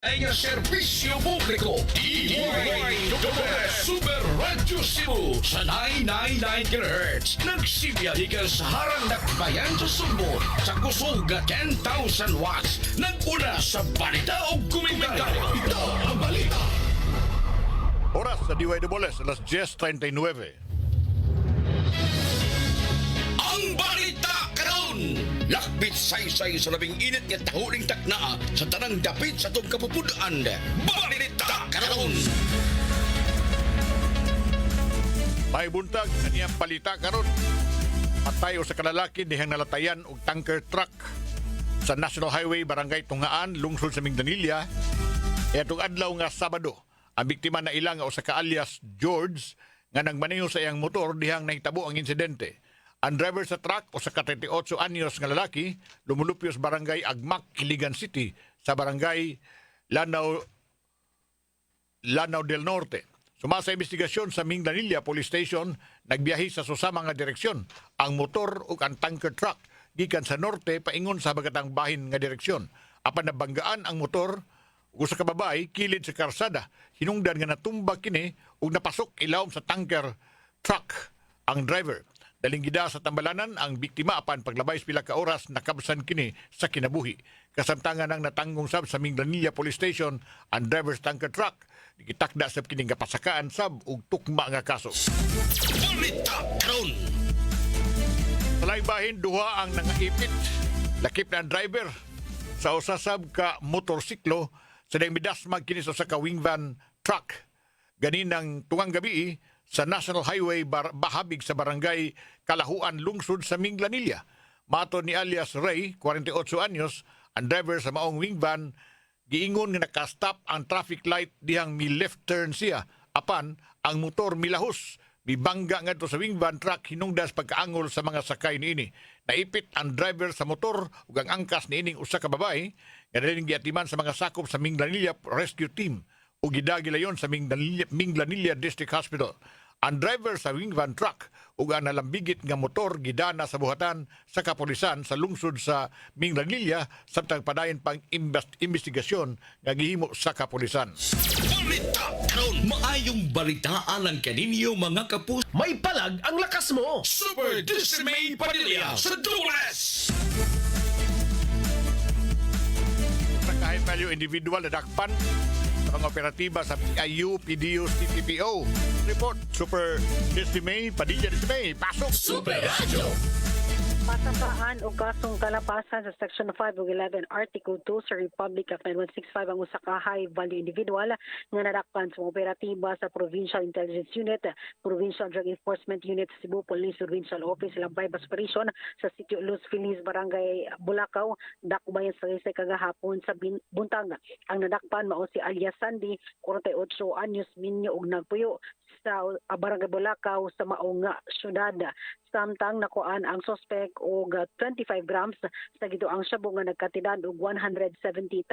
Ay nga serbisyo publiko, DWI Super Radio Cebu sa 999 kHz. Nagsibiyahe ka sa harang dakbayan sa Sugbo sa kusog 10,000 watts. Naguna sa balita o komentaryo. Ito ang balita. Oras sa DWS, alas 10:39. Ang balita karon. Lakbit saysay sa labing init nga tahuling takna sa tanang dapit sa itong kapupudaan. Balita karon. May buntag, kaniyang palita karon. Patay o sa kalalaki dihang nalatayan og tanker truck sa National Highway Barangay Tungaan, lungsod sa Mindanilla. Itong adlaw nga Sabado, ang biktima na ilang o sa alias George nga nagmaneho sa iyang motor dihang nahitabo ang insidente. Ang driver sa truck o sa 38 anyos nga lalaki lumulupyo sa barangay Agmak, Iligan City sa barangay Lanao del Norte. Sumasa investigasyon sa Mindanilla Police Station, nagbiyahe sa susama nga direksyon ang motor o ang tanker truck gikan sa norte paingon sa habagatang bahin nga direksyon. Apan nabanggaan ang motor ug sa kababay kilid sa karsada, hinungdan nga natumbag kini ug napasok ilawom sa tanker truck ang driver. Daling gida sa tambalanan ang biktima apan paglabay sa pila ka oras nakabsan kini sa kinabuhi. Kasamtangan ang natanggong sab sa Mindanilla Police Station ang driver's tanker truck. Gitakda sab kini nga pasakaan sab ug tukma nga kaso. Balita karon. Sa laing bahin, duha ang nangaipit. Lakip na ang driver sa usasab ka motorsiklo sa dayang midasmag kini sa ka wing van truck. Ganinang tungang gabi sa National Highway bahabig sa barangay Kalahuan, lungsod sa Minglanilla. Mato ni alias Ray, 48 anyos, ang driver sa maong wing van, giingon nga nakastop ang traffic light dihang mi left turn siya. Apan, ang motor milahos. Bibangga nga sa wing van truck hinungdas pagkaangol sa mga sakay niini. Naipit ang driver sa motor ug ang angkas niining usa ka babae nga daling giatiman sa mga sakop sa Minglanilla Rescue Team ug gidagilayon sa Minglanilla District Hospital. Ang driver sa wing van truck ug ang nalambigit nga motor gidana sa buhatan sa kapulisan sa lungsod sa Minglanilla samtang padayon pang investigasyon nga gihimo sa kapulisan. Balita karon. Maayong balitaan ang kaninyo mga kapus. May palag ang lakas mo! Super Dismay Padilla sa Dulas. Sa kahit value individual na dakpan sa mga operatiba sa PIU, PDU, CPPO. Report, Super Dismay, Padilla Dismay, pasok! Super Radio. Patapaan o kasong kalapasan sa Section 5 o 11 Article 2 sa Republic Act 9165 ang usa ka high value individual nga nadakpan sa mga operatiba sa Provincial Intelligence Unit, Provincial Drug Enforcement Unit, Cebu Police Provincial Office, Lambay Operation sa Sitio Los Feliz, Barangay Bulacau, Dakbayan sa Isay kagahapon sa Buntag. Ang nadakpan mao si alias Sandy, 48 anyos, minyo ug nagpuyo sa Barangay Bulacau sa maong syudad. Samtang nakuan ang suspect og 25 grams sa gituang shabu nga nagkatidad og 170,000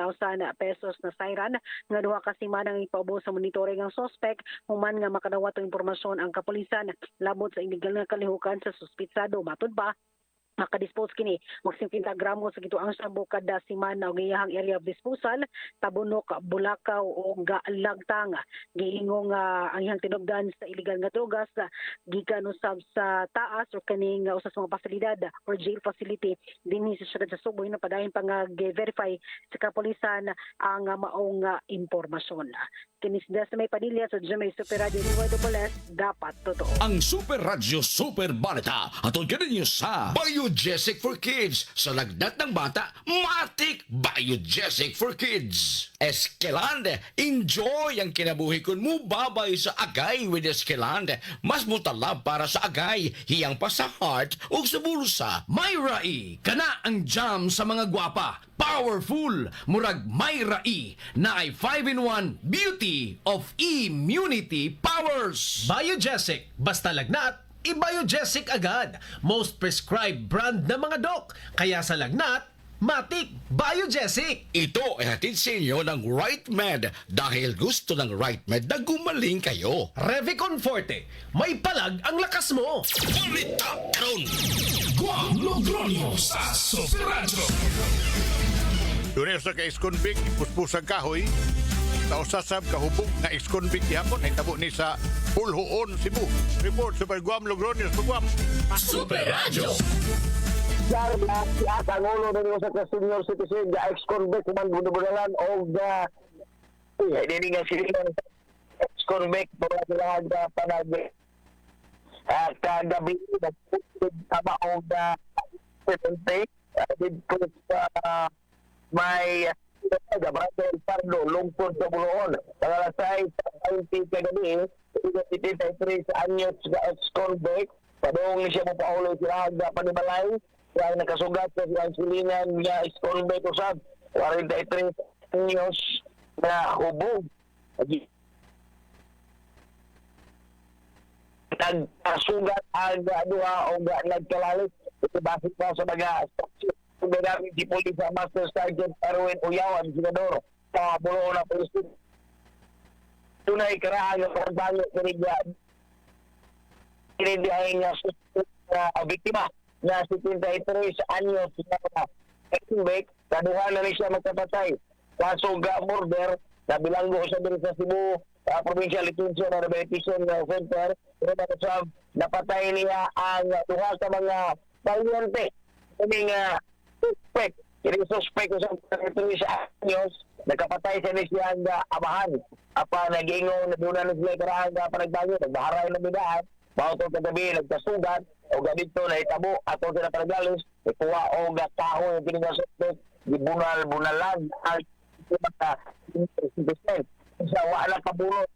pesos na sayran nga duha ka semana ang ipaubos sa monitoring ang suspect human nga makadawat og impormasyon ang kapulisan labot sa illegal nga kalihukan sa suspitsado. Matud pa makadispose kini mag 50 gramo sa gituang shabu kada semana og iyahang area of disposal Tabunok, Bulacau o Lagtang. Giingong ang iyang tinugdan sa illegal nga drogas gikan usab sa taas o kaning usa sa mga pasilidad or jail facility dinhi sa siyudad sa Subo na padayon pang verify sa kapulisan ang maong impormasyon. Kini si Desmay Padilla sa GMA Super Radio DWS, dapat totoo. Ang Super Radio Super Balita atong kaninyo sa Biogesic for Kids. Sa lagnat ng bata, matik Biogesic for Kids. Eskeland, enjoy ang kinabuhi kun mo babay sa agay with Eskeland. Mas mutalab para sa agay, hiyang pa sa heart o sa bulsa. Myra E! Kana ang jam sa mga gwapa. Powerful! Murag Myra E! Na ay 5-in-1 Beauty of Immunity Powers! Biogesic. Basta lagnat, i-Biogesic agad. Most prescribed brand na mga dok. Kaya sa lagnat, matik Biogesic. Ito ay hatid sa inyo ng Right Med dahil gusto ng Right Med na gumaling kayo. Revicon Forte. May palag ang lakas mo. Balita karon. Juan Logronio sa Super Radio. Doon sa ka-ex-convict, ipuspusang kahoy. Sa usasab kahubog nga ex-convict gihapon ay tabo ni sa Pulhoon, Cebu. Report Super Guam Logroños, Guam. Super Radio. Sarda, si Atangulo na niyo sa senior citizen, the ex-convict, kumandududalan o hindi nga sila ex-convict, para sila ang panag kagabi, nagtama o presente, dito sa may Gabriel Pardo, lungkod sa Buloon. Pangalasay sa 20 kagabi, 83 anyos sa ex-convict, padong siya mo paulo sila ang panibalay, kaya nakasugat sa siyang silingan niya ex-convict usab, 43 anyos na hubog. Nagkasugat ang duha o nagkalalit, ito basit pa sa mga namin si Police Master Sergeant Erwin Uyaw, ang senador sa Buloon na Police. Tunay karaan ng pagbango kinigyan nga sa biktima na 73 anyos na ex-convict, kaduhan na rin siya magkapatay. Kaso murder na bilanggo siya din sa Cebu Provincial Detention and Rehabilitation Center. Pero napatay niya ang duha sa mga palyente. Kaming suspect, kini suspect ko sa 33 anyos, nagkapatay sa nisyang amahan. Apa nag-ingon, nadunan na sila karaan na panagbanyo, nagbaharay ng bidaan, bago itong kagabi, nagkasugat, o ganito na itabo, ato sila panagalis, ikuha o gataho yung pinagasuspect, bunalag, ang mga sa wala kabulot,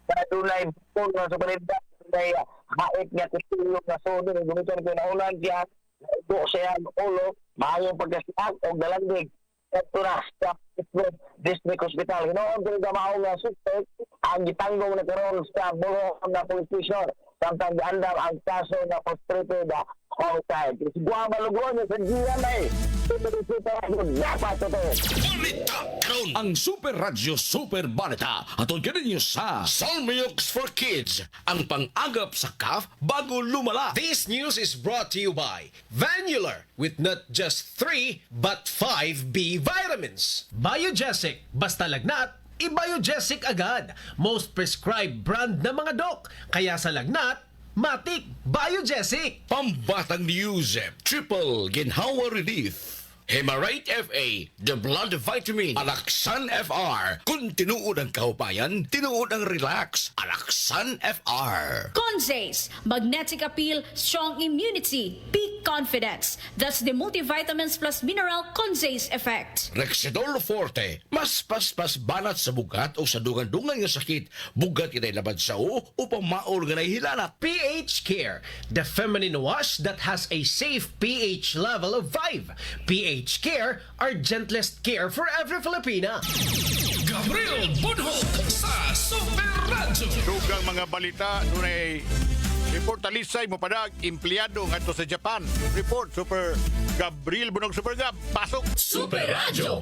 na dunay bukong na sa palinda, may hait nga kitulong na sodo, gumitan ko na ulan siya, do siya ang ulo, mahayong pagkasiag o galandig. Ito na sa District Hospital. Hinoon ko rin kamao nga suspect ang gitanggong na karoon sa Buloon na police station. Samtang giandam ang kaso na frustrated homicide. Guam Logroños sa GMA. Dapat ito. Balita karon ang Super Radio Super Balita atong kinyo sa Salmiyoks for Kids, ang pang-agap sa CAF bago lumala. This news is brought to you by Vanular with not just 3 but 5 B vitamins. Biogesic, basta lagnat, i-Biogesic agad. Most prescribed brand na mga dok. Kaya sa lagnat, Matik Biogesic. Pambatang news, triple ginhawa relief. Hemarite FA, the blood vitamin. Alaksan FR, kung tinuod ang kahupayan, tinuod ang relax. Alaksan FR. Conzace, magnetic appeal, strong immunity, peak confidence. That's the multivitamins plus mineral Conzace effect. Rexidol Forte, mas paspas banat sa bugat o sa dungan-dungan nga sakit. Bugat itay labad sa upang maol nga nahihilanat. pH Care, the feminine wash that has a safe pH level of 5. pH Care, our gentlest care for every Filipina. Gabriel Bunhok sa Super Radio. Dugang mga balita, dunay report talisay mo padag empleyado ngadto sa Japan. Report Super Gabriel Bunog Super Gab. Pasok. Super Radio.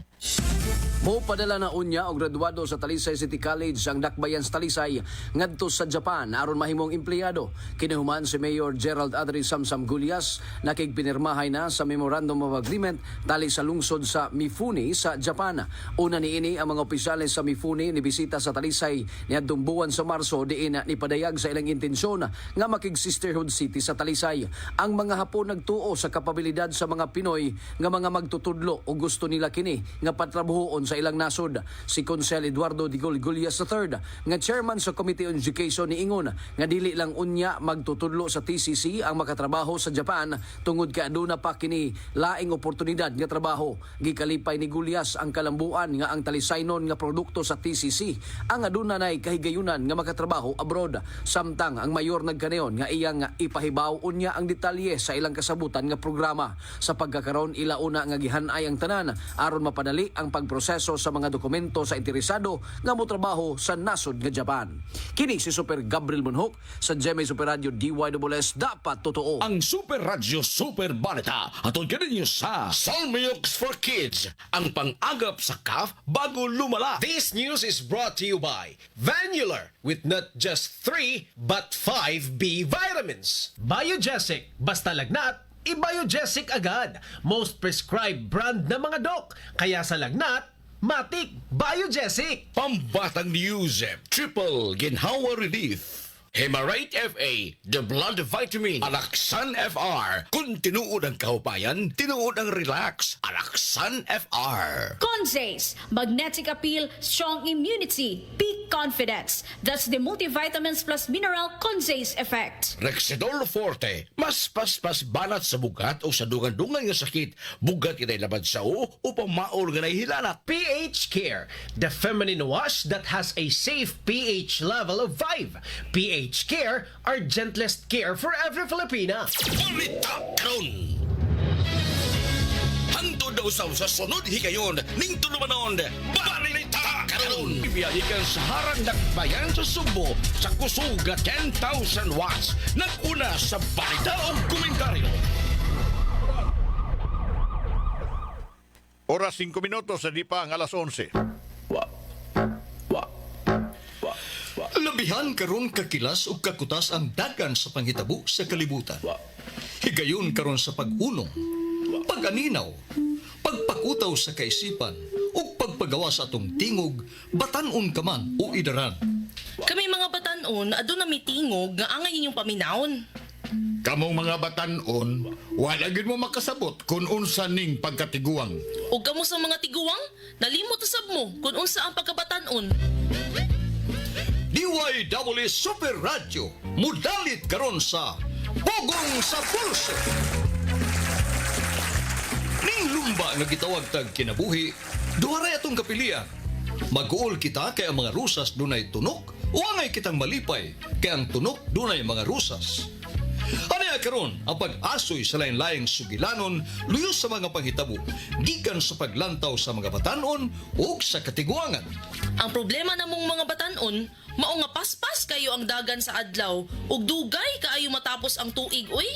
Mo padala na unya og graduado sa Talisay City College ang dakbayan sa Talisay ngadto sa Japan aron mahimong empleyado. Kinahuman si Mayor Gerald Adri Samsam Gulyas nakigpinirmahay na sa Memorandum of Agreement tali sa lungsod sa Mifune sa Japan. Una niini ang mga opisyales sa Mifune ni bisita sa Talisay niadtong buwan sa Marso diin nipadayag sa ilang intensyon nga makig sisterhood city sa Talisay. Ang mga Hapon nagtuo sa kapabilidad sa mga Pinoy nga mga magtutudlo o gusto nila kini nga patrabahoon sa ilang nasod. Si Consel Eduardo Digol Gulyas III nga chairman sa Committee on Education ni Ingon nga dili lang unya magtutudlo sa TCC ang makatrabaho sa Japan tungod kay aduna pa kini laing oportunidad nga trabaho. Gikalipay ni Gulyas ang kalambuan nga ang talisaynon nga produkto sa TCC ang aduna nay kahigayunan nga makatrabaho abroad. Samtang ang mayor nagkaneon nga iyang ipahibaw unya ang detalye sa ilang kasabutan nga programa. Sa pagkakaroon ila una nga gihan-ay ang tanan aron mapadali ang pagproseso sa mga dokumento sa interesado nga motrabaho sa nasod nga Japan. Kini si Super Gabriel Bunhok sa GMA Super Radio DYWS dapat totoo. Ang Super Radio Super Balita atong kinyo sa Salmiyoks for Kids, ang pang-agap sa CAF bago lumala. This news is brought to you by Vanular with not just 3 but 5 B vitamins. Biogesic, basta lagnat, i-Biogesic agad. Most prescribed brand na mga dok. Kaya sa lagnat, Matic Biogesic. Pambatang news, triple ginhawa relief. Hemarite FA, the blood vitamin. Alaksan FR, kung tinuod ang kahupayan, tinuod ang relax. Alaksan FR. Conzace, magnetic appeal, strong immunity, peak confidence. That's the multivitamins plus mineral Conzace effect. Rexidol Forte, mas paspas banat sa bugat o sa dungan-dungan nga sakit. Bugat inay labad sa upang maol nga hilanat. pH Care, the feminine wash that has a safe pH level of 5. pH Care, our gentlest care for every Filipina. Balita karon. Hangtod daw sa sunod higayon ning tulumanon. Balita karon. Ibiyahikan sa harang dakbayan sa Subo sa kusuga 10,000 watts. Naguna sa balita o komentaryo. Oras 5 minutos sa di pa ang alas 11. Labihan karon kakilas ug kakutas ang dagan sa panghitabo sa kalibutan. Higayon karon sa pag-unong, pag-aninaw, pagpakutaw sa kaisipan ug pagpagawa sa atong tingog, batan-on ka man o idaran. Kami mga batanon, aduna mi tingog nga angay inyong paminawon. Kamong mga batanon, wala gid mo makasabot kung unsa ning pagkatiguang. Ug kamo sa mga tiguang, nalimot usab mo kung unsa ang pagkabatanon. DYWS Super Radio, mudalit karon sa Pugong sa Pulso. Ning lumba nga gitawag tag kinabuhi, duharay atong kapilian. Mag-uol kita kay ang mga rusas dunay tunok, o angay kitang malipay kay ang tunok dunay mga rusas. Ano karon ang pag-asoy sa lain-laing sugilanon luyos sa mga panghitabo gikan sa paglantaw sa mga batanon ug sa katiguangan. Ang problema namong mga batanon, mao nga paspas kayo ang dagan sa adlaw ug dugay kaayo matapos ang tuig uy.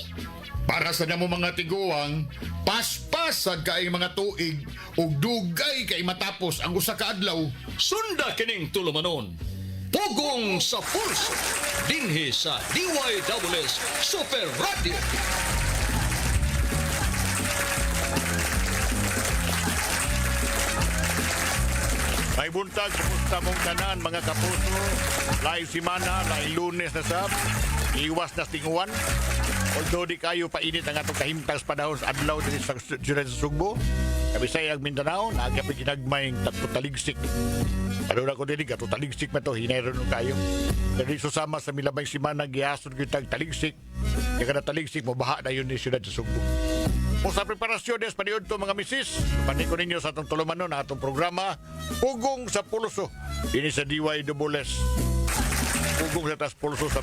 Para sa namo mga tiguang, paspasad kay mga tuig ug dugay kay matapos ang usa ka adlaw. Sunda kining tulumanon. Pugong sa Pulso dinhi sa DYWS Super Radio. May buntag, kumusta mong tanan mga kapuso? Laing simana, laing lunes na sab. Iwas na tinguan. Although di kayo painit ang atong kahimtang sa panahon sa adlaw din sa Siyudad sa Sugbo. Kabisay ang Mindanao, naagapin ginagmayng tatutaligsik. Ano na ko din, tatutaligsik man to, hinayro nung kayo. Dali susama sa milabay simana, gihasod ko yung taligsik. Kaya kada taligsik, mabaha na yun ni Siyudad sa Sugbo. Kung sa preparasyon des paniod to mga misis, panin ko ninyo sa atong tulumanon na atong programa, Pugong sa Pulso. Ini sa DYWS. Pugong sa tas pulso sa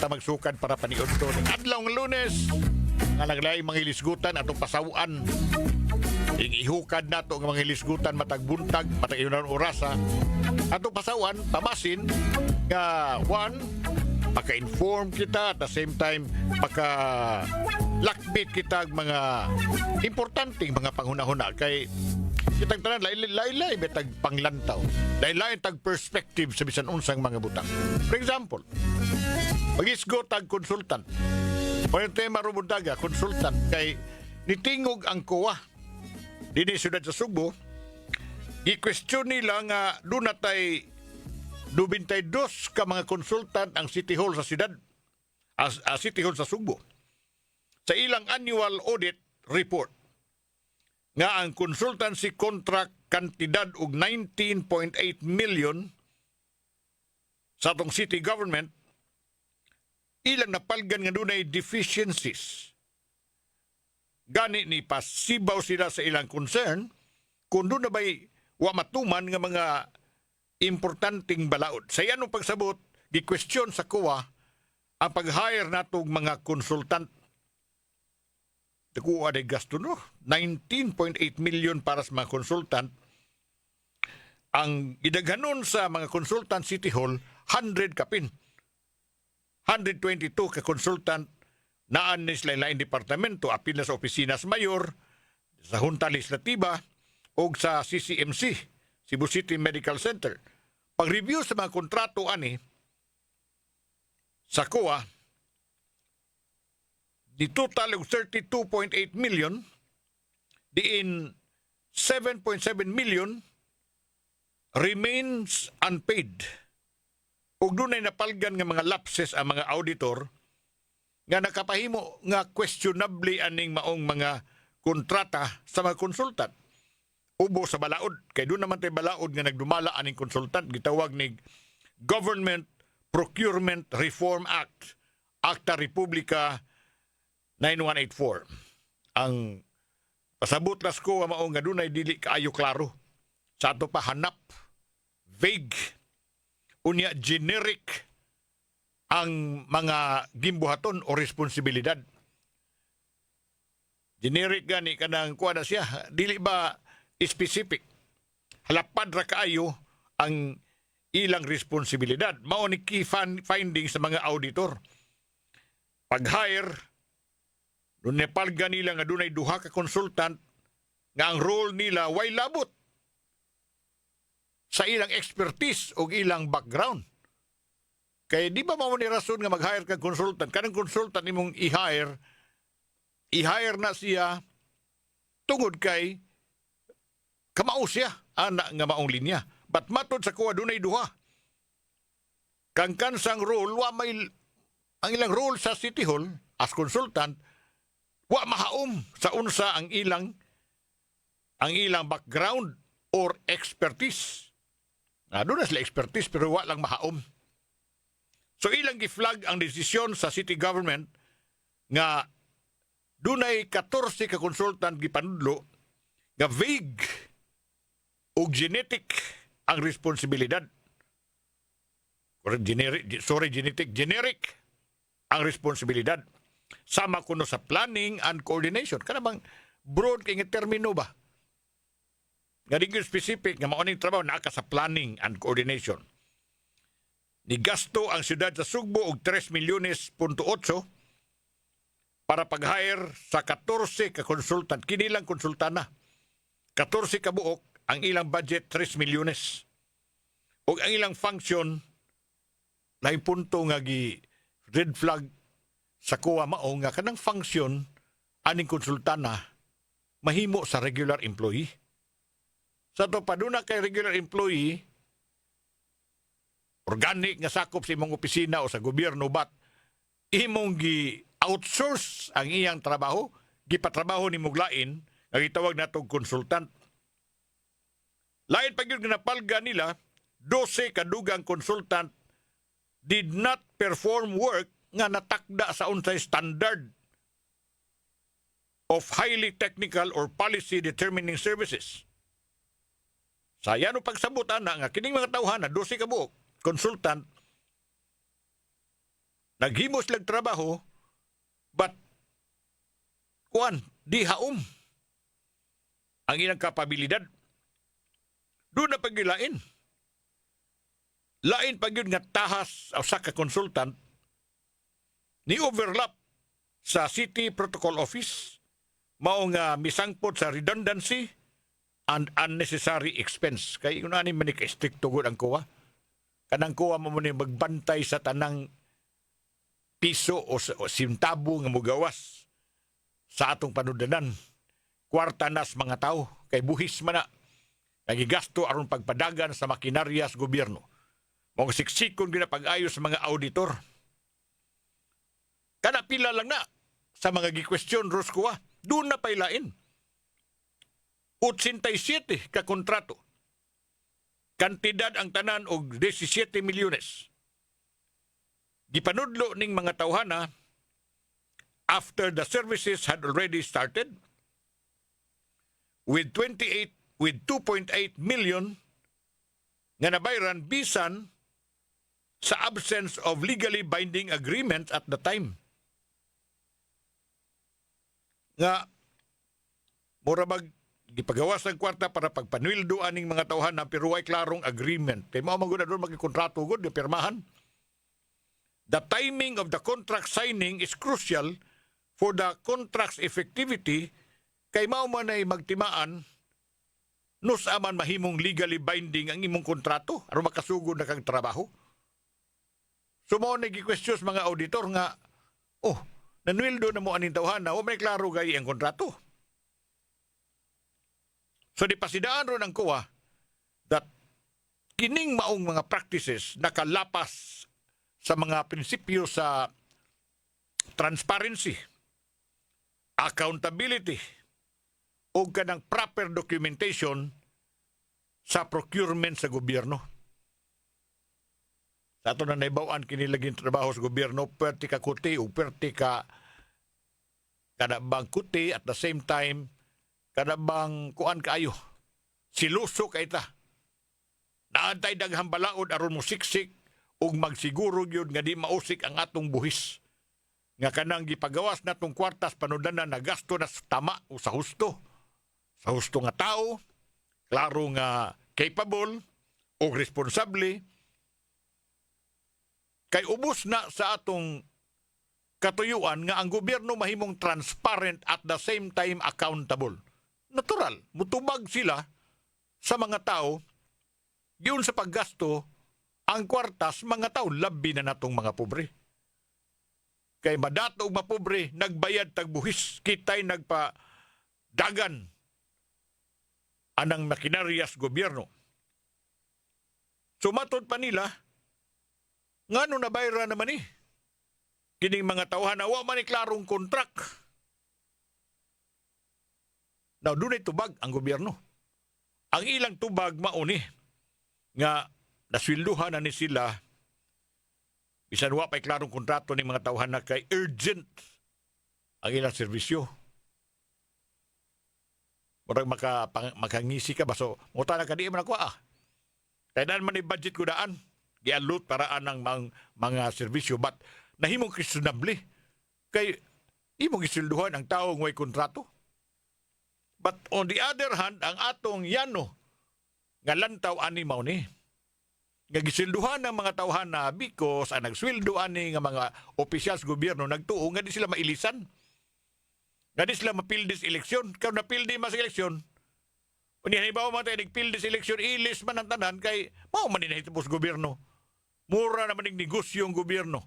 magsukan para paniod to. Adlaw ng Lunes, nga naglaing mga hilisgutan atong pasawaan. Ihukad na to ng mga hilisgutan matag buntag, matag iunan orasa. Atong pasawan, pamasin, nga one, maka-inform kita at the same time lakbit kita mga importanteng mga panghunahuna kay kitang tanan lain-lain betag panglantaw, lain-lain tag perspective sa bisan unsang mga butang. For example, mag-isgo tag konsultant o yung tema rumundaga konsultant kay nitingog ang kuwa dini Siyudad sa Sugbo, i-question nila nga doon natay 92 ka mga konsultant ang City Hall sa siyudad, City Hall sa Sugbo. Sa ilang annual audit report, nga ang consultancy contract kantidad og 19.8 million sa atong city government, ilang napalgan nga dunay deficiencies. Gani ni pasibaw sila sa ilang concern kung doon na ba'y wamatuman nga mga importanteng balaod. Sa iyanong pagsabot, gi-question sa kuwa ang pag-hire natong mga konsultant. Nakuha na gasto, no? 19.8 million para sa mga konsultant. Ang idaghanon sa mga konsultant City Hall, 100 kapin. 122 ka konsultant naan ni lain-lain departamento, apil na sa opisina sa mayor, sa Junta Legislativa, o sa CCMC, Cebu City Medical Center. Pag-review sa mga kontrato ani sa COA, di total og 32.8 million, diin 7.7 million remains unpaid. Ug dunay napalgan nga mga lapses ang mga auditor nga nakapahimo nga questionably aning maong mga kontrata sa mga konsultant. Ubo sa balaod. Kay doon naman tayo balaod nga nagdumala aning konsultant. Gitawag ni Government Procurement Reform Act, Acta Republica 9184. Ang pasabot las ko mao nga dunay dili kaayo klaro. Sa ato pa hanap, vague, unya generic ang mga gimbuhaton o responsibilidad. Generic gani kanang kuha na siya, dili ba specific. Halapad ra kaayo ang ilang responsibilidad. Mao ni key findings sa mga auditor. Pag-hire, doon nepalga nila nga dunay duha ka consultant nga ang role nila way labot sa ilang expertise o ilang background. Kaya di ba mao ni rason nga mag-hire kang consultant? Kanang consultant imong i-hire na siya tungod kay kamao siya, ana nga maong linya. But matod sa kuha dunay duha. Kang kansang role, ang ilang role sa City Hall as consultant, wa mahaom sa unsa ang ilang background or expertise. Doon na sila expertise pero wa lang mahaom. So ilang gi-flag ang desisyon sa city government nga dunay 14 ka consultant gipanudlo nga vague o genetic ang responsibilidad. Generic ang responsibilidad. Sama kuno sa planning and coordination. Kana bang broad kay nga termino ba? Nga di specific nga mao ning trabaho naa ka sa planning and coordination. Ni gasto ang siyudad sa Sugbo og 3 milyones .8 para pag-hire sa 14 ka consultant. Kini lang konsultana. 14 ka buok, ang ilang budget 3 milyones. O ang ilang function, laing punto nga red flag sa kuha mao nga kanang function aning konsultana mahimo sa regular employee. Sa to paduna kay regular employee, organic nga sakop sa imong opisina o sa gobyerno, but imong gi-outsource ang iyang trabaho, gipatrabaho ni muglain, nga gitawag natong konsultant. Lain pag yun napalga nila, 12 kadugang consultant did not perform work nga natakda sa unsay standard of highly technical or policy determining services. Sa yano pagsabutan na nga kining mga tawhana 12 ka buok consultant naghimos lang trabaho but di haom ang ilang kapabilidad. Doon na pagilain. Lain pag yun nga tahas o sa ka-consultant ni overlap sa City Protocol Office mao nga misangpot sa redundancy and unnecessary expense. Kaya yun na ni manika-strict tugod ang kuha. Kanang kuha mo ni magbantay sa tanang piso o sintabo nga mugawas sa atong panudanan. Kwarta nas mga tao kay buhis man na nagigasto aron pagpadagan sa makinarya sa gobyerno. Mga siksikon ginapag-ayos sa mga auditor. Kana pila lang na sa mga gi-question Roscoa, doon na pailain. 87 ka kontrato. Kantidad ang tanan og 17 milyones. Gipanudlo ning mga tawhana after the services had already started with 2.8 million nga nabayran bisan sa absence of legally binding agreements at the time. Nga mura gipagawas ng kwarta para pagpanwildo aning mga tawhana pero way klarong agreement. Kay mao magud doon magkontrato gud pirmahan. The timing of the contract signing is crucial for the contract's effectivity kay mao man ay magtimaan nus aman mahimong legally binding ang imong kontrato aron makasugod na kang trabaho. So mao na gi-question mga auditor nga nanwildo na mo aning tawhana, wa may klaro gay ang kontrato. So di pasidaan ron ang kuwa that kining maong mga practices nakalapas sa mga prinsipyo sa transparency, accountability, o kanang proper documentation sa procurement sa gobyerno. Sa ato na naibawaan kinilaging trabaho sa gobyerno, perti ka kuti o perti ka kadabang kuti at the same time kadabang kuan kaayo. Siluso ka ita. Naantay daghang balaod aron mo siksik ug magsiguro gyud nga di mausik ang atong buhis. Nga kanang gipagawas natong kwartas panudanan na gasto na sa tama o sa husto. Sa husto nga tao, klaro nga capable o responsable. Kay ubos na sa atong katuyuan nga ang gobyerno mahimong transparent at the same time accountable. Natural, mutubag sila sa mga tao yun sa paggasto ang kwartas mga tao labi na natong mga pobre. Kay madato og mapobre nagbayad tag buhis, kitay nagpadagan anang makinarias gobyerno. Sumatod pa nila ngano nabayra naman kining mga tawhan wa man ni klarong kontrak. Now, dunay tubag ang gobyerno. Ang ilang tubag mauni nga naswilduhan na ni sila bisan wa pay klarong kontrato ni mga tawhan na kay urgent ang ilang serbisyo. Murag makangisi ka ba? So, muta na ka di man ako Kaya daan man budget ko daan. Gialot para anang mga serbisyo. But nahimong reasonably. Kay imong isilduhan ang tao ng may kontrato. But on the other hand, ang atong yano nga lantaw ani mao ni. Nga gisilduhan ng mga tawhan na because ang nagsweldo ani nga mga opisyal sa gobyerno nagtuo nga di sila mailisan. Nga di sila mapildis eleksyon. Kung napildi mas eleksyon, unya hibaw man tayo nagpildis eleksyon, ilis man ang tanan kay mao man hinahitabo sa gobyerno. Mura naman ng negosyo ang gobyerno.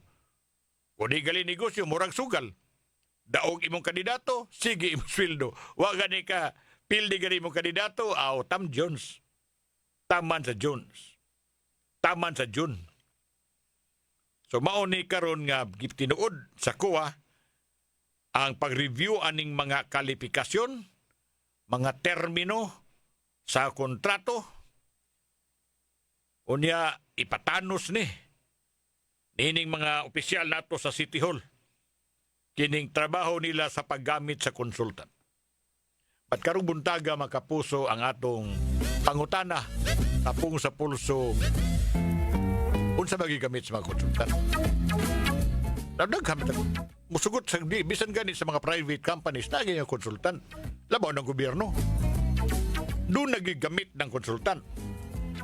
Kung di gali negosyo, murang sugal. Daog imong kandidato, sige imong sweldo. Wa gani ka, pildi gani imong kandidato, Tam Jones. Taman sa Jones. Taman sa June. So mauni karon nga tinuod sa kuwa ang pag-review aning mga kalifikasyon, mga termino sa kontrato. Unya ipatanos nining mga opisyal nato sa City Hall kining trabaho nila sa paggamit sa konsultan. Ba't karong buntaga makapuso ang atong pangutana tapong sa pulso unsa magigamit sa mga konsultan? Daghan musugot sa bisan gani sa mga private companies na yung konsultan. Labaw ng gobyerno. Doon nagigamit ng konsultan.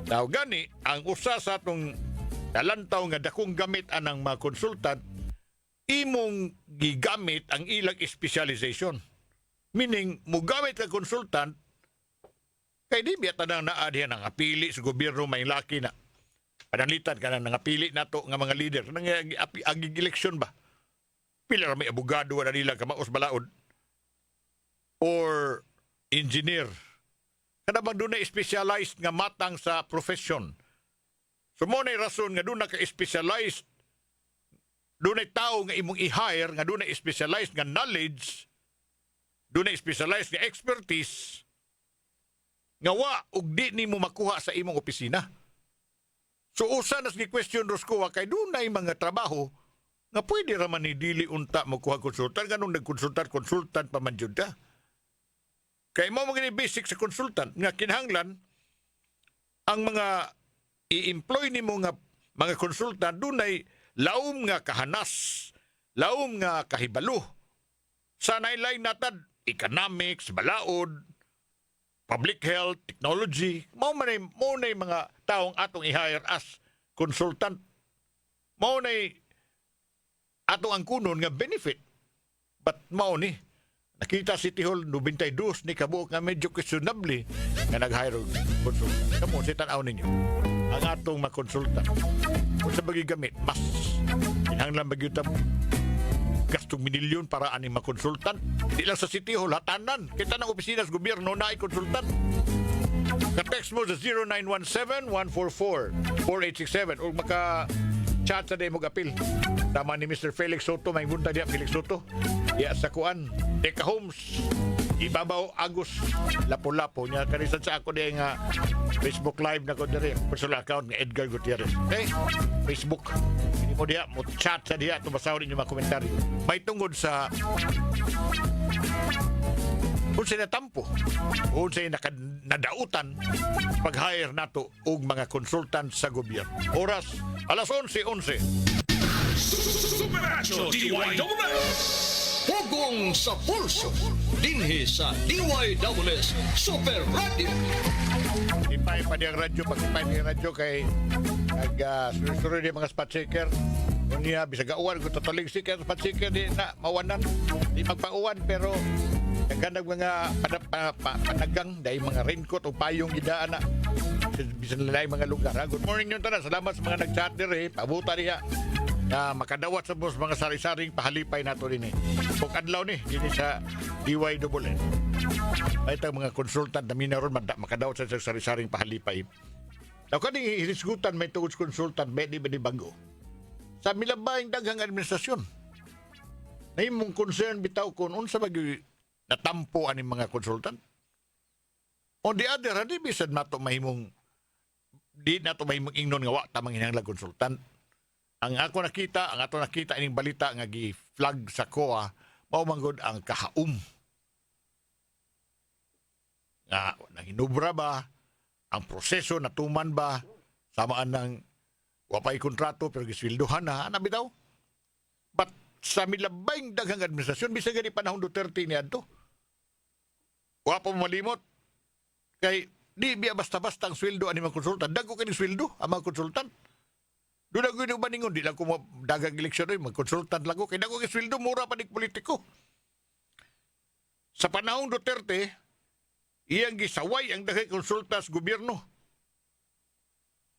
Now gani, ang usa sa atong talantaw nga dakong gamit anang mga konsultan, imong gigamit ang ilang specialization. Meaning, mugamit ka konsultant, kay di biya tanang naadya ng apili sa gobyerno may laki na. Panalitan ka na ng apili na to nga mga leader. Nang agig eleksyon ba? Pila may abogado na nila kamaos balaod. Or engineer. Kada bang doon na specialized nga matang sa profession. So mo na rason nga doon na ka-specialized, doon na tao nga imong i-hire, nga doon na specialized nga knowledge, doon na specialized nga expertise, nga wa ug di ni mo makuha sa imong opisina. So usa nas gi-question Roscoe kay doon na mga trabaho nga pwede ra man ni dili unta makuha konsultan, ganun nagkonsultan pa man jud ka. Kay mo mga basic sa konsultant nga kinahanglan ang mga i-employ nimo nga mga konsultant dunay laom nga kahanas, laom nga kahibalo. Sa nailay natad economics, balaod, public health, technology, mao na mga taong atong i-hire as consultant. Mao na atong ang kunon nga benefit. But mao ni nakita City Hall 92 ni kabuok nga medyo questionably nga nag-hire og consultant. Kamo si tan-aw ninyo ang atong makonsulta. Kung sa bagi gamit, mas kinahanglan bagyuta mo gastong minilyon para aning makonsultant. Di lang sa City Hall, hatanan. Kita ng opisina sa gobyerno na ay konsultant. Ka-text mo sa 0917-144-4867 o maka-chat sa Demo Apil. Tama ni Mr. Felix Soto, may bunta diya, Felix Soto. Iya sa kuan, Deka Homes, Ibabaw Agus, Lapu-Lapu. Nya kanisan sa ako diya nga Facebook Live na ko diya, personal account ng Edgar Gutierrez. Okay? Facebook. Hindi mo diya, mo chat sa diya, tumasaw ninyo mga komentaryo. May tungod sa kung sila tampo, kung sila nadautan pag-hire nato og mga consultant sa gobyerno. Oras, alas 11:11. Supernatural DYWS. Pugong sa pulso. Dinhi sa DYWS Super Radio. Ipay pa niyang radyo, pag-ipay niyang radyo kay nag-suru niya mga spot checker. Kung niya, bisag auwan, kung tataling siker, spot checker, di na mawanan. Di magpauwan, pero nagkanag mga panagang, dahil mga raincoat o payong gidaan na. Bisan lalay mga lugar. Ha? Good morning yung tanan. Salamat sa mga nag-chat dire. Pabuta niya na makadawat sa mga sari-saring pahalipay nato din eh. Kung adlaw ni, din sa DYWS. Ay itang mga konsultant na minaron makadawat sa sari-saring pahalipay. Daw kaning hirisgutan may tungod konsultant, may di bago. Sa milabayang daghang administrasyon. Na imong concern bitaw kung unsa bagay natampo aning mga konsultant. On the other hand, bisan nato mahimong di nato mahimong ingnon nga wa tamang hinahanglan konsultant. Ang ato nakita ining balita nga gi-flag sa COA mao manggod ang kahaum. Nga nahinubra ba ang proseso natuman ba samaan ng wapay kontrato pero gisweldohan na ana bitaw. But sa milabayng daghang administrasyon bisan gani panahon Duterte niadto. Wa pa malimot kay di biya basta-basta ang sweldo ani mga konsultant. Dagko kini sweldo ang mga konsultant. Doon ako yung maningon, di lang ko dagang eleksyon rin, mag-consultant lang ko. Kaya ako kisweldo, mura pa ning politiko. Sa panahong Duterte, iyang gisaway ang daghang konsulta sa gobyerno.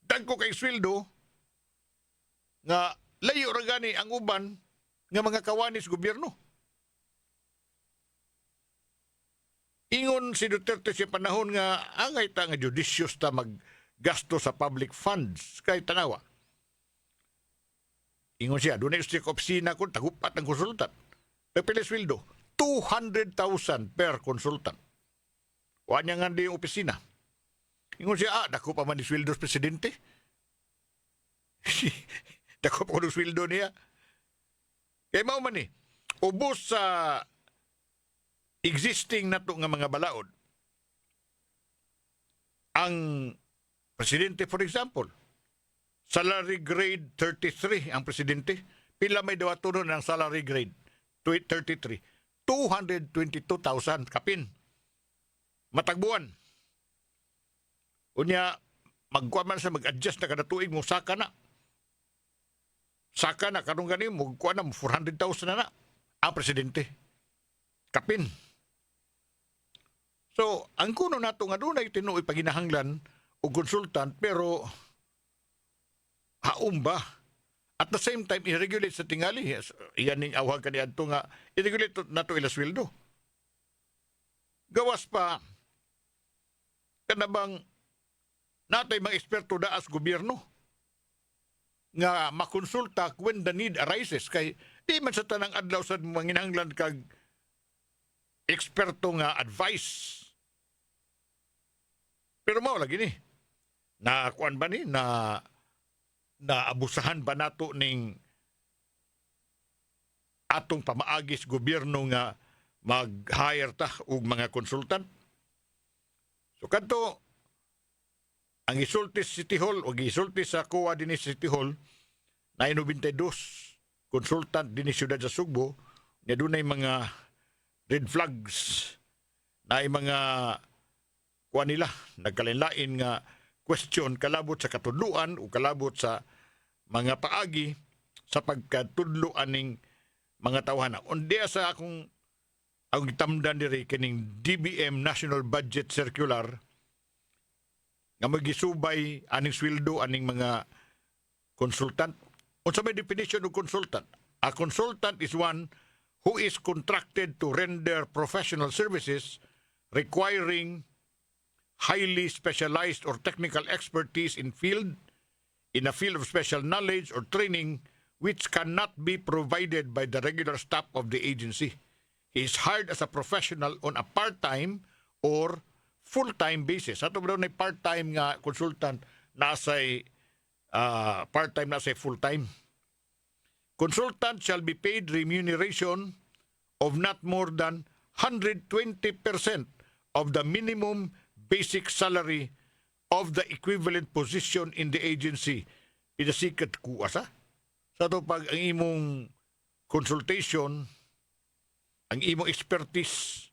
Dagko kay sweldo, nga layo ra gani ang uban nga mga kawani sa gobyerno. Ingon si Duterte sa panahon nga angay ta nga judicious ta maggasto sa public funds kay tanawa. Ingon siya, doon na yung opisina ko, tagupat ng konsultant. Pepele sweldo, 200,000 per konsultant. Wa niya nga yung opisina. Ingon siya, dako pa man yung sweldo sa presidente. Dako pa yung sweldo niya. Kaya mao man ubos sa existing nato nga mga balaod. Ang presidente, for example, salary grade 33 ang presidente. Pila may dawatunon ng salary grade 33? 222,000 kapin. Matagbuan. Unya, magkuha man sa mag-adjust na kada tuig mo, saka na. Saka na, karong ganin, magkuha na, 400,000 na ang presidente. Kapin. So, ang kuno nato nga doon ay tinuoy paginahanglan o konsultant, pero haum ba? At the same time, i-regulate sa tingali. Iyan ning awag ka ni Adto nga, i-regulate na ito ilasweldo. Gawas pa, kanabang natay mga eksperto daas gobyerno nga makonsulta when the need arises. Kay di man sa tanang adlaw sa manginahanglan kag eksperto nga advice. Pero mao lagi ni. Na kuan ba ni na abusahan ba nato ning atong pamaagis gobyerno nga mag-hire ta og mga konsultant? So kadto ang isulti sa City Hall o gisulti sa COA dinhi sa City Hall na 92 konsultant dinhi siyudad sa Sugbo nga dunay mga red flags na mga kuha nila nagkalinlain nga question kalabot sa katudluan o kalabot sa mga paagi sa pagkatudluan ning mga tawhana. Undiya sa akong tamdan diri kining DBM National Budget Circular nga magisubay aning sweldo aning mga consultant. Unsa may definition of consultant? A consultant is one who is contracted to render professional services requiring highly specialized or technical expertise in a field of special knowledge or training which cannot be provided by the regular staff of the agency. He is hired as a professional on a part-time or full-time basis. Ato ba na part-time nga consultant nasa'y part-time nasa'y full-time. Consultant shall be paid remuneration of not more than 120% of the minimum basic salary of the equivalent position in the agency. Pinasikat ko asa. Sa to pag ang imong consultation, ang imong expertise,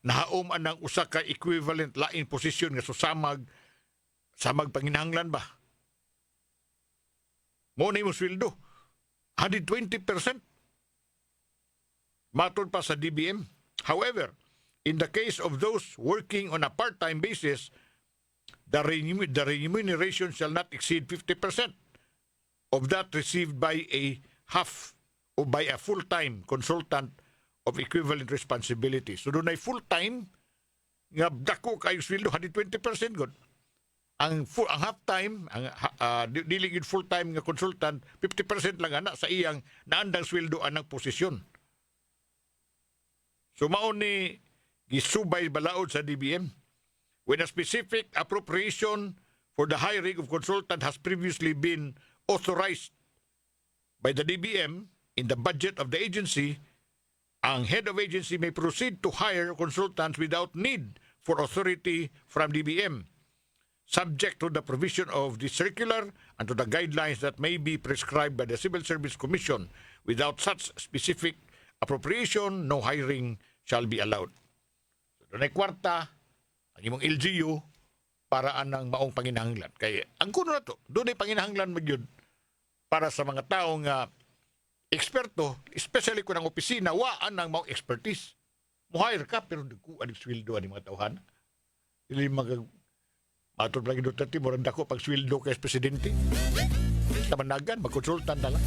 nahaom anang usa ka equivalent lain position nga susamag panginahanglan ba? Mo na imong sweldo. 120%. Matod pa sa DBM. However, in the case of those working on a part-time basis, the remuneration shall not exceed 50% of that received by a half o by a full-time consultant of equivalent responsibility. So doon ay full-time, nga dako kayo sweldo, 120% good. Ang half-time, dili gid full-time nga consultant, 50% lang ana sa iyang naandang sweldo anang posisyon. So mao ni gisubay balaod sa DBM. When a specific appropriation for the hiring of consultant has previously been authorized by the DBM in the budget of the agency, ang head of agency may proceed to hire consultants without need for authority from DBM, subject to the provision of the circular and to the guidelines that may be prescribed by the Civil Service Commission. Without such specific appropriation, no hiring shall be allowed. So, doon ay kwarta, ang imong LGU, para anang maong panginahanglan. Kaya, ang kuno na to, doon ay panginahanglan magyud para sa mga taong eksperto, especially kung ang opisina, waan ang maong expertise. Muhire ka, pero kuan ang sweldo ang mga tauhan. Dili matod lagi Duterte, murang dako pag sweldo kay presidente. Tamanagan, magkonsultan na lang.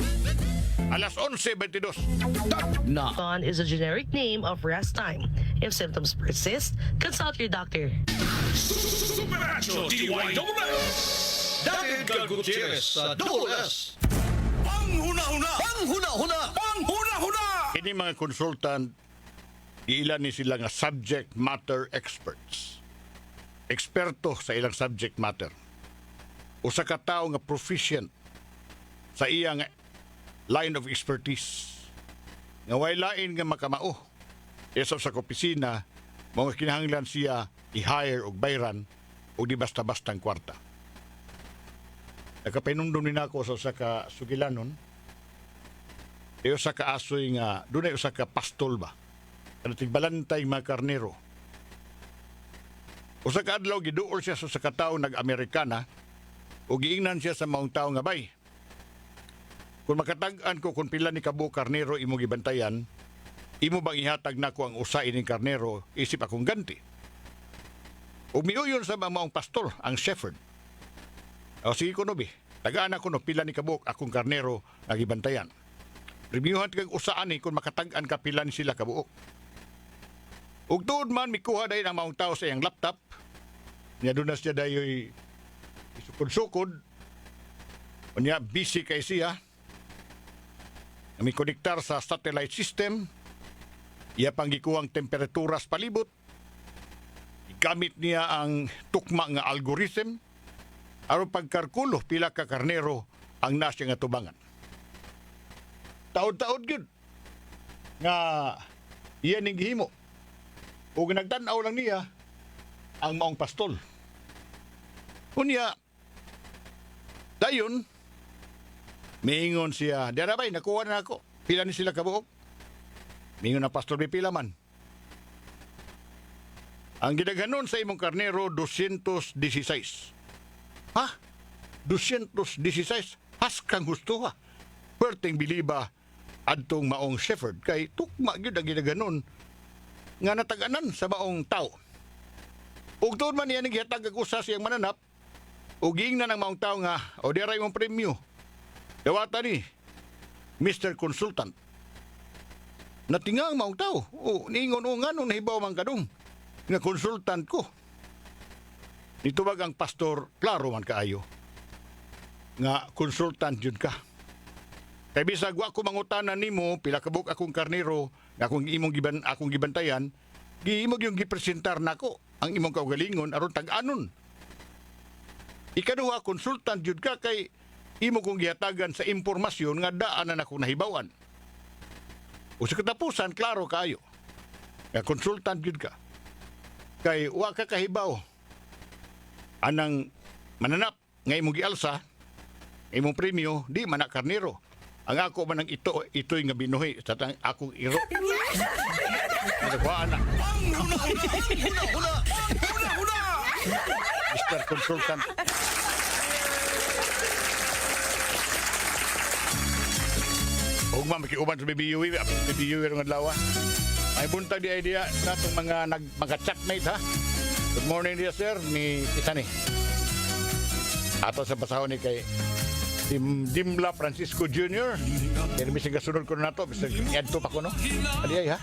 Alas 11:22. Na On is a generic name of rest time. If symptoms persist, consult your doctor. Supernatural DYWS! David Gal Gutierrez sa Double S. Panghuna-huna! Kini mga consultant, ilan ni sila nga subject matter experts. Eksperto sa ilang subject matter. Usa ka tawo nga proficient sa iyang line of expertise. Nga way lain nga makamao. Isa sa opisina, mga kinahanglan siya i-hire o bayran o di basta-bastang kwarta. Nakapainumdum din ako sa usa ka sugilanon. Usa ka asoy nga, doon ay usa ka pastol ba? Ano tigbalantay mga karnero. Usa ka adlaw giduol siya sa usa ka tawo nag-Amerikana o giingnan siya sa maong tawo nga bay. Kung makatag-an ko kung pila ni kabo karnero imo gibantayan, imo bang ihatag nako ang usa ining karnero isip akong ganti? Ug miuyon sa maong pastor ang shepherd. O sige ko no bi, tagaan ako no pila ni kabuk akong karnero nga gibantayan. Reviewhan kag usaan ni kung makatag-an ka pila ni sila kabuok. Ug tuod man mikuha dayon ang maong tawo sa iyang laptop. Nya doon na siya dayoy isukod-sukod. Unya busy kay siya. May konektar sa satellite system. Iya pang gikuhang temperaturas palibot. Gamit niya ang tukma nga algorithm aron pagkalkulo pila ka karnero ang nasya nga tubangan. Taod-taod gyud nga iya ning gihimo. Ug nagtan-aw lang niya ang maong pastol. Unya dayon miingon siya, "Dara bay nakuha na ako. Pila ni sila kabuok?" Miingon na pastor pila man. Ang gidaghanon sa imong karnero 216. Ha? 216? Has kang gusto ha. Perting biliba adtong maong shepherd kay tukma gyud ang gidaghanon nga natag-anan sa maong tao. Ug tuod man niya naghatag og usa siyang mananap ug giingnan ang maong tao nga o dira imong premyo. Dawata ni Mr. Consultant. natinga ang maong tao. O, niingon o nga nung nahibaw man kadong. Nga konsultant ko. Dito bag ang pastor, klaro man kaayo. Nga konsultant yun ka. Kaya bisag wa ko mangutanan nimo, pila kabuk akong karnero, nga akong gibantayan, giimog yung gipresentar nako ang imong kaugalingon aron tag-anon. Ikaduha, konsultant yun ka kay imo kong gihatagan sa impormasyon nga daan na akong nahibawan. O sa katapusan, klaro kayo. Nga konsultant yun ka. Kay wa ka kahibaw. Anang mananap nga imong gialsa, imong premyo, di man na karnero. Ang ako man ang ito'y nga binuhi sa akong iro. Nagwaan na. Mr. Consultant. Huwag makiuban sa BBUE ng adlaw. May buntag di idea sa itong mga chatmate ha. Good morning dear sir, ni isa ni. Ato sa basahon ni kay Dimla Francisco Jr. Kaya bisig kasunod ko na ito, bisig yadto pa ko no. Aliyay ha.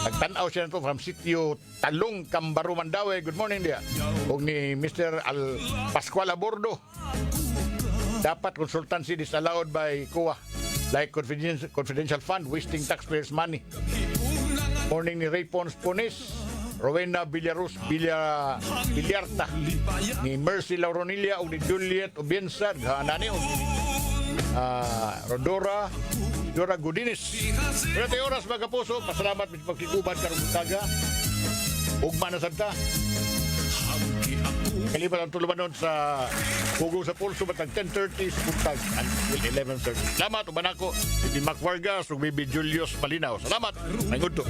Nagtanaw siya na ito from sitio Talong, Cambaro, Mandaue. Good morning dia. Huwag ni Mr. Pascual Abordo. Dapat consultancy disallowed by COA. Like confidential fund, wasting taxpayers' money. Morning ni Ray Pons Pones, Rowena Villarta, ni Mercy Lauronilia, o ni Juliet Obiensa, Hanani, Rodora Godines. Pero oras mga kapuso, pasalamat sa pagkikuban karong buntaga. Ugma na sabta. Kaliban ang tulumanon sa Hugo sa Pulso batang 10:30 sa buntag until 11:30. Salamat uban ako, Bibi Mac Vargas ug Bibi Julius Malinaw. Salamat. Nangudto.